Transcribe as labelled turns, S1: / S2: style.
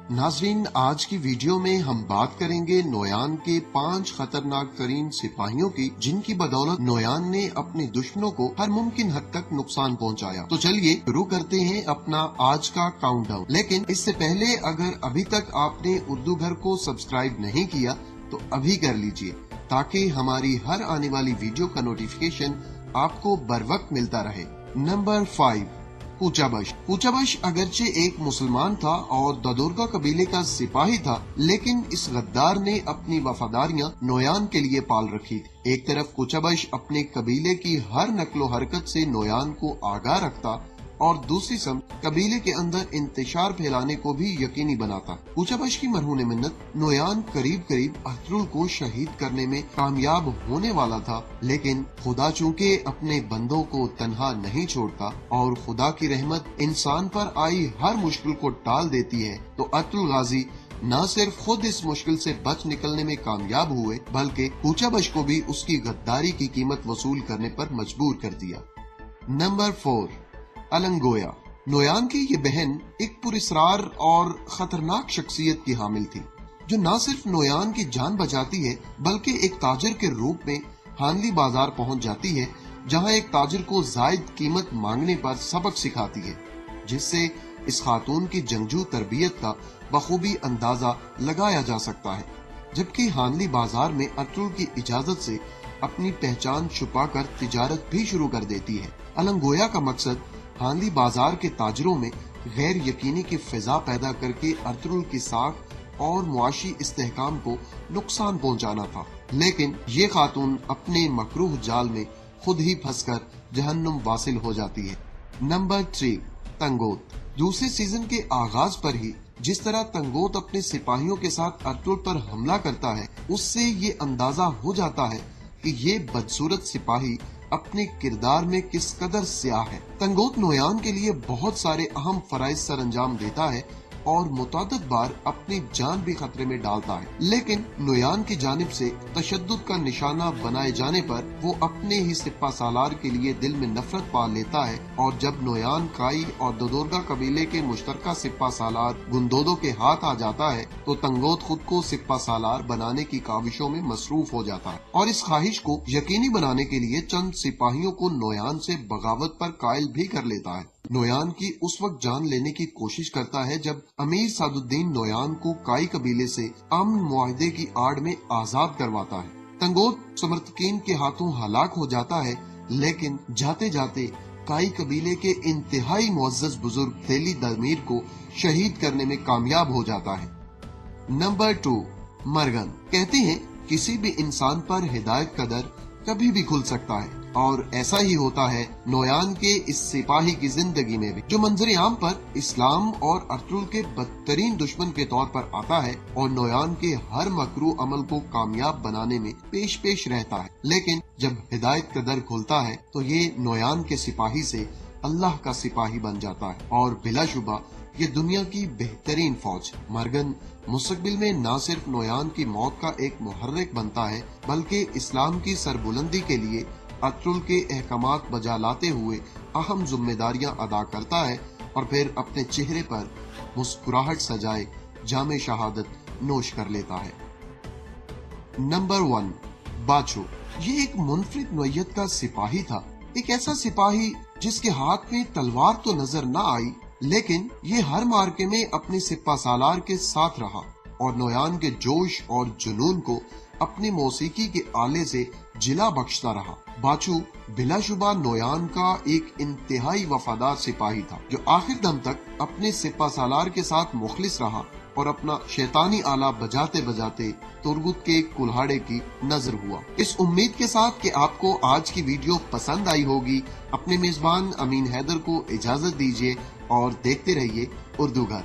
S1: नाज़रीन, आज की वीडियो में हम बात करेंगे नोयान के 5 खतरनाक तरीन सिपाहियों की, जिनकी बदौलत नोयान ने अपने दुश्मनों को हर मुमकिन हद तक नुकसान पहुंचाया। तो चलिए शुरू करते हैं अपना आज का काउंटडाउन। लेकिन इससे पहले अगर अभी तक आपने उर्दू घर को सब्सक्राइब नहीं किया तो अभी कर लीजिए, ताकि हमारी हर आने वाली वीडियो का नोटिफिकेशन आपको बर वक्त मिलता रहे। नंबर 5, कूचाबश। कूचाबश अगरचे एक मुसलमान था और ददोरगा कबीले का सिपाही था, लेकिन इस गद्दार ने अपनी वफादारियां नोयान के लिए पाल रखी थी। एक तरफ कूचाबश अपने कबीले की हर नकलो हरकत से नोयान को आगाह रखता और दूसरी समत कबीले के अंदर इंतशार फैलाने को भी यकीनी बनाता। कूचाबश की मरहून मिन्नत नोयान करीब करीब अतरुल को शहीद करने में कामयाब होने वाला था, लेकिन खुदा चूंकि अपने बंदों को तन्हा नहीं छोड़ता और खुदा की रहमत इंसान पर आई हर मुश्किल को टाल देती है, तो अतरुल गाजी न सिर्फ खुद इस मुश्किल से बच निकलने में कामयाब हुए, बल्कि कूचाबश को भी उसकी गद्दारी की कीमत वसूल करने पर मजबूर कर दिया। नंबर 4, अलंगोया। नोयान की ये बहन एक पुरस्रार और खतरनाक शख्सियत की हामिल थी, जो न सिर्फ नोयान की जान बचाती है, बल्कि एक ताजिर के रूप में हानली बाजार पहुंच जाती है, जहां एक ताजिर को जायद कीमत मांगने पर सबक सिखाती है, जिससे इस खातून की जंगजू तरबियत का बखूबी अंदाजा लगाया जा सकता है। जबकि हानली बाजार में अतरुल की इजाजत से अपनी पहचान छुपाकर तिजारत भी शुरू कर देती है। अलंगोया का मकसद हानली बाजार के ताजरों में गैर यकीनी की फिजा पैदा करके अतरुल की साख और मुआशी इस्तेहकाम को नुकसान पहुंचाना था, लेकिन ये खातून अपने मकरूह जाल में खुद ही फंसकर जहन्नुम वासिल हो जाती है। नंबर 3, तंगोत। दूसरे सीजन के आगाज पर ही जिस तरह तंगोत अपने सिपाहियों के साथ अतरुल पर हमला करता है, उससे ये अंदाजा हो जाता है कि ये बदसूरत सिपाही अपने किरदार में किस कदर स्याह है। तंगोत नोयान के लिए बहुत सारे अहम फराइज सर अंजाम देता है और मुतअद्दिद बार अपनी जान भी खतरे में डालता है, लेकिन नोयान की जानिब से तशद्दुद का निशाना बनाए जाने पर वो अपने ही सिपा सालार के लिए दिल में नफरत पाल लेता है, और जब नोयान काई और ददोरगा कबीले के मुश्तरका सिपा सालार गुंदोदो के हाथ आ जाता है, तो तंगोत खुद को सिपा सालार बनाने की काविशों में मसरूफ हो जाता है और इस ख्वाहिश को यकीनी बनाने के लिए चंद सिपाहियों को नोयान से बगावत पर कायल भी कर लेता है। नोयान की उस वक्त जान लेने की कोशिश करता है जब अमीर सादुद्दीन नोयान को काई कबीले से अमन मुआहदे की आड़ में आजाद करवाता है। तंगोत समर्थकीन के हाथों हलाक हो जाता है, लेकिन जाते जाते काई कबीले के इंतहाई मुअज़्ज़ज़ बुजुर्ग तेली दमीर को शहीद करने में कामयाब हो जाता है। नंबर 2, मरगन। कहते हैं किसी भी इंसान पर हिदायत कदर कभी भी खुल सकता है, और ऐसा ही होता है नोयान के इस सिपाही की जिंदगी में भी, जो मंजर आम पर इस्लाम और अतरुल के बदतरीन दुश्मन के तौर पर आता है और नोयान के हर मकरू अमल को कामयाब बनाने में पेश पेश रहता है। लेकिन जब हिदायत का दर खुलता है तो ये नोयान के सिपाही से अल्लाह का सिपाही बन जाता है और बिलाशुबा ये दुनिया की बेहतरीन फौज। मरगन मुस्तकबिल में न सिर्फ नोयान की मौत का एक मुहर्रिक बनता है, बल्कि इस्लाम की सरबुलंदी के लिए अतरुल के अहकामात बजा लाते हुए अहम जिम्मेदारियां अदा करता है और फिर अपने चेहरे पर मुस्कुराहट सजाए जामे शहादत नोश कर लेता है। नंबर 1, बाछो। ये एक मुनफरिद नौयत का सिपाही था, एक ऐसा सिपाही जिसके हाथ में तलवार तो नजर न आई, लेकिन ये हर मार्के में अपने सिपा सालार के साथ रहा और नोयान के जोश और जुनून को अपनी मौसीकी के आले से जिला बख्शता रहा। बाछू बिलाशुबा नोयान का एक इंतहाई वफादार सिपाही था, जो आखिर दम तक अपने सिपा सालार के साथ मुखलिस रहा और अपना शैतानी आला बजाते बजाते तुरगुत के कुल्हाड़े की नजर हुआ। इस उम्मीद के साथ कि आपको आज की वीडियो पसंद आई होगी, अपने मेजबान अमीन हैदर को इजाजत दीजिए और देखते रहिए उर्दू घर।